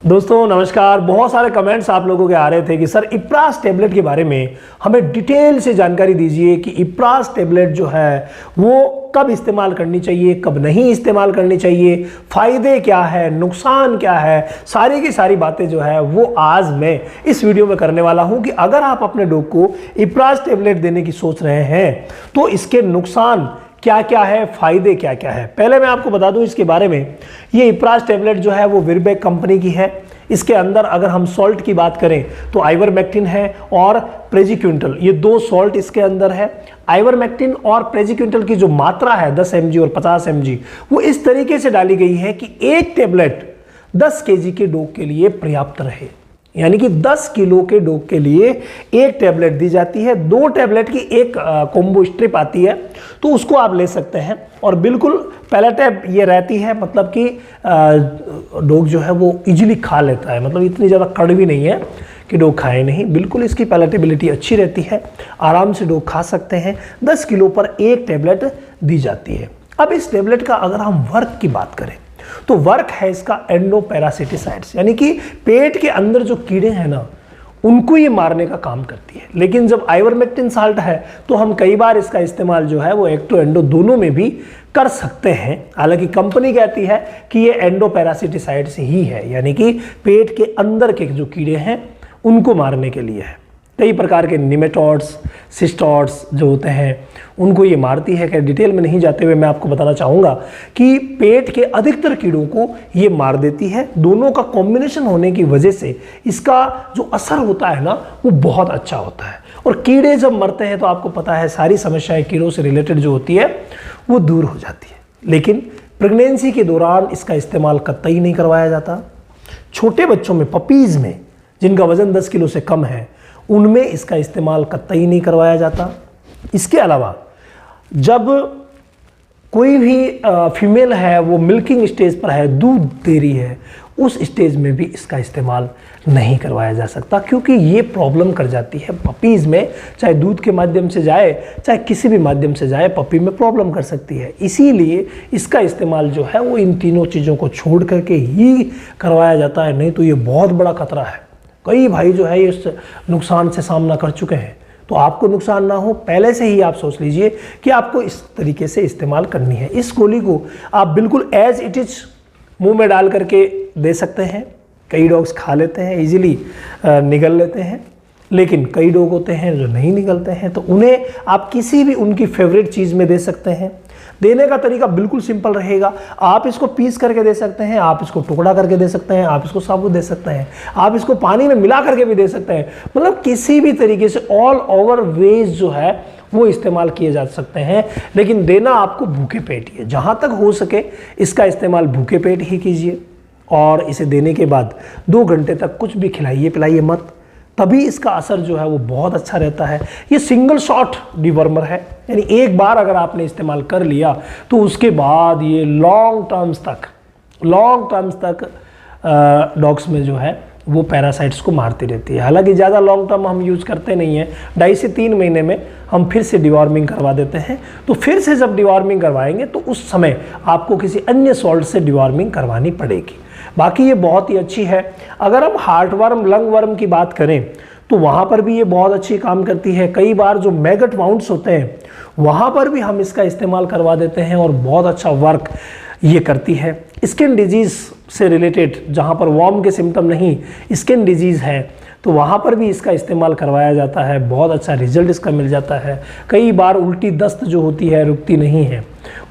दोस्तों नमस्कार। बहुत सारे कमेंट्स आप लोगों के आ रहे थे कि सर इप्रास टेबलेट के बारे में हमें डिटेल से जानकारी दीजिए कि इप्रास टेबलेट जो है वो कब इस्तेमाल करनी चाहिए, कब नहीं इस्तेमाल करनी चाहिए, फ़ायदे क्या है, नुकसान क्या है, सारी की सारी बातें जो है वो आज मैं इस वीडियो में करने वाला हूं कि अगर आप अपने डॉग को इप्रास टेबलेट देने की सोच रहे हैं तो इसके नुकसान क्या क्या है, फायदे क्या क्या है। पहले मैं आपको बता दूं इसके बारे में, ये इप्रास टेबलेट जो है वो वीरबैक कंपनी की है। इसके अंदर अगर हम सॉल्ट की बात करें तो आइवरमेक्टिन है और प्रेजिक्विंटल, ये दो सॉल्ट इसके अंदर है। आइवरमेक्टिन और प्रेजिक्विंटल की जो मात्रा है 10 mg और 50 mg वो इस तरीके से डाली गई है कि एक टेबलेट 10 kg के डॉग के लिए पर्याप्त रहे, यानी कि 10 किलो के डॉग के लिए एक टेबलेट दी जाती है। 2 टेबलेट की एक कॉम्बो स्ट्रिप आती है तो उसको आप ले सकते हैं और बिल्कुल पैलेटेब ये रहती है, मतलब कि डॉग जो है वो इजीली खा लेता है, मतलब इतनी ज़्यादा कड़वी नहीं है कि डॉग खाए नहीं, बिल्कुल इसकी पैलेटेबिलिटी अच्छी रहती है, आराम से डॉग खा सकते हैं। 10 किलो पर एक टेबलेट दी जाती है। अब इस टेबलेट का अगर हम वर्क की बात करें तो वर्क है इसका एंडोपैरासिटिसाइड्स, यानी कि पेट के अंदर जो कीड़े हैं ना उनको ये मारने का काम करती है। लेकिन जब आइवरमेक्टिन साल्ट है तो हम कई बार इसका इस्तेमाल जो है वो एक्टो एंडो दोनों में भी कर सकते हैं। हालांकि कंपनी कहती है कि ये एंडोपैरासिटिसाइड्स ही है, यानी कि पेट के अंदर के जो कीड़े हैं उनको मारने के लिए है। कई प्रकार के निमेटोड्स, सिस्टोड्स जो होते हैं उनको ये मारती है। कि डिटेल में नहीं जाते हुए मैं आपको बताना चाहूँगा कि पेट के अधिकतर कीड़ों को ये मार देती है। दोनों का कॉम्बिनेशन होने की वजह से इसका जो असर होता है ना वो बहुत अच्छा होता है। और कीड़े जब मरते हैं तो आपको पता है सारी समस्याएं कीड़ों से रिलेटेड जो होती है वो दूर हो जाती है। लेकिन प्रेगनेंसी के दौरान इसका इस्तेमाल कतई नहीं करवाया जाता। छोटे बच्चों में, पपीज़ में, जिनका वज़न 10 किलो से कम है, उनमें इसका इस्तेमाल कतई नहीं करवाया जाता। इसके अलावा जब कोई भी फीमेल है वो मिल्किंग स्टेज पर है, दूध दे रही है, उस स्टेज में भी इसका इस्तेमाल नहीं करवाया जा सकता, क्योंकि ये प्रॉब्लम कर जाती है पपीज़ में। चाहे दूध के माध्यम से जाए चाहे किसी भी माध्यम से जाए, पपी में प्रॉब्लम कर सकती है। इसीलिए इसका इस्तेमाल जो है वो इन तीनों चीज़ों को छोड़ करके ही करवाया जाता है, नहीं तो ये बहुत बड़ा खतरा है। कई भाई जो है इस नुकसान से सामना कर चुके हैं। तो आपको नुकसान ना हो पहले से ही आप सोच लीजिए कि आपको इस तरीके से इस्तेमाल करनी है। इस गोली को आप बिल्कुल एज इट इज मुंह में डाल करके दे सकते हैं। कई डॉग्स खा लेते हैं, इजीली निगल लेते हैं, लेकिन कई डॉग होते हैं जो नहीं निकलते हैं, तो उन्हें आप किसी भी उनकी फेवरेट चीज़ में दे सकते हैं। देने का तरीका बिल्कुल सिंपल रहेगा। आप इसको पीस करके दे सकते हैं, आप इसको टुकड़ा करके दे सकते हैं, आप इसको साबुत दे सकते हैं, आप इसको पानी में मिला करके भी दे सकते हैं। मतलब किसी भी तरीके से ऑल ओवर वेज जो है वो इस्तेमाल किए जा सकते हैं। लेकिन देना आपको भूखे पेट ही है। जहाँ तक हो सके इसका इस्तेमाल भूखे पेट ही कीजिए और इसे देने के बाद 2 घंटे तक कुछ भी खिलाइए पिलाइए मत, तभी इसका असर जो है वो बहुत अच्छा रहता है। ये सिंगल शॉट डिवर्मर है, यानी एक बार अगर आपने इस्तेमाल कर लिया तो उसके बाद ये लॉन्ग टर्म्स तक डॉग्स में जो है वो पैरासाइट्स को मारती रहती है। हालांकि ज़्यादा लॉन्ग टर्म हम यूज़ करते नहीं हैं, 2.5 से 3 महीने में हम फिर से डिवॉर्मिंग करवा देते हैं। तो फिर से जब डिवॉर्मिंग करवाएंगे तो उस समय आपको किसी अन्य सॉल्ट से डिवॉर्मिंग करवानी पड़ेगी। बाकी ये बहुत ही अच्छी है। अगर हम हार्ट वर्म, लंग वर्म की बात करें तो वहाँ पर भी ये बहुत अच्छी काम करती है। कई बार जो मैगट वाउंड्स होते हैं वहाँ पर भी हम इसका इस्तेमाल करवा देते हैं और बहुत अच्छा वर्क ये करती है। स्किन डिजीज़ से रिलेटेड, जहाँ पर वॉर्म के सिम्टम नहीं, स्किन डिजीज़ है, तो वहाँ पर भी इसका इस्तेमाल करवाया जाता है। बहुत अच्छा रिजल्ट इसका मिल जाता है। कई बार उल्टी दस्त जो होती है रुकती नहीं है,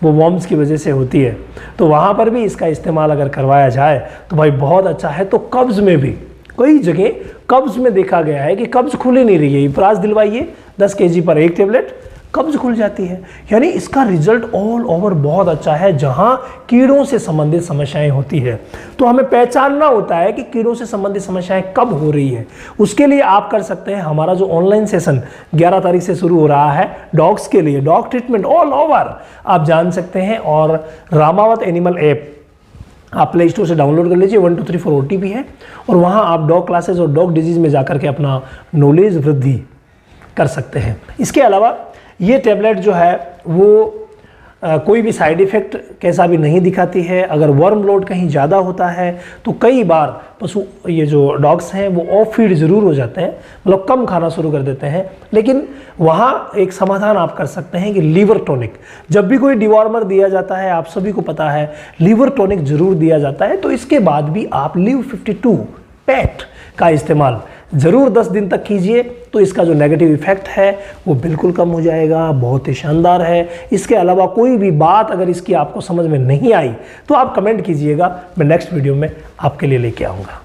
वो वॉर्म्स की वजह से होती है, तो वहाँ पर भी इसका इस्तेमाल अगर करवाया जाए तो भाई बहुत अच्छा है। तो कब्ज़ में भी कई जगह कब्ज़ में देखा गया है कि कब्ज़ खुल ही नहीं रही है, इप्रास दिलवाइए 10 kg पर एक टेबलेट, कब्ज़ खुल जाती है। यानी इसका रिजल्ट ऑल ओवर बहुत अच्छा है। जहाँ कीड़ों से संबंधित समस्याएं होती है तो हमें पहचानना होता है कि कीड़ों से संबंधित समस्याएं कब हो रही है। उसके लिए आप कर सकते हैं, हमारा जो ऑनलाइन सेशन 11 तारीख से शुरू हो रहा है डॉग्स के लिए, डॉग ट्रीटमेंट ऑल ओवर आप जान सकते हैं। और रामावत एनिमल ऐप आप प्ले स्टोर से डाउनलोड कर लीजिए, 1234 OTP है, और वहाँ आप डॉग क्लासेस और डॉग डिजीज़ में जाकर के अपना नॉलेज वृद्धि कर सकते हैं। इसके अलावा ये टैबलेट जो है वो कोई भी साइड इफ़ेक्ट कैसा भी नहीं दिखाती है। अगर वर्म लोड कहीं ज़्यादा होता है तो कई बार पशु ये जो डॉग्स हैं वो ऑफ फीड ज़रूर हो जाते हैं, मतलब कम खाना शुरू कर देते हैं। लेकिन वहाँ एक समाधान आप कर सकते हैं कि लीवर टॉनिक, जब भी कोई डिवॉर्मर दिया जाता है, आप सभी को पता है लीवर टॉनिक ज़रूर दिया जाता है। तो इसके बाद भी आप लिव 52 पैट का इस्तेमाल ज़रूर 10 दिन तक कीजिए, तो इसका जो नेगेटिव इफेक्ट है वो बिल्कुल कम हो जाएगा। बहुत ही शानदार है। इसके अलावा कोई भी बात अगर इसकी आपको समझ में नहीं आई तो आप कमेंट कीजिएगा, मैं नेक्स्ट वीडियो में आपके लिए लेके आऊँगा।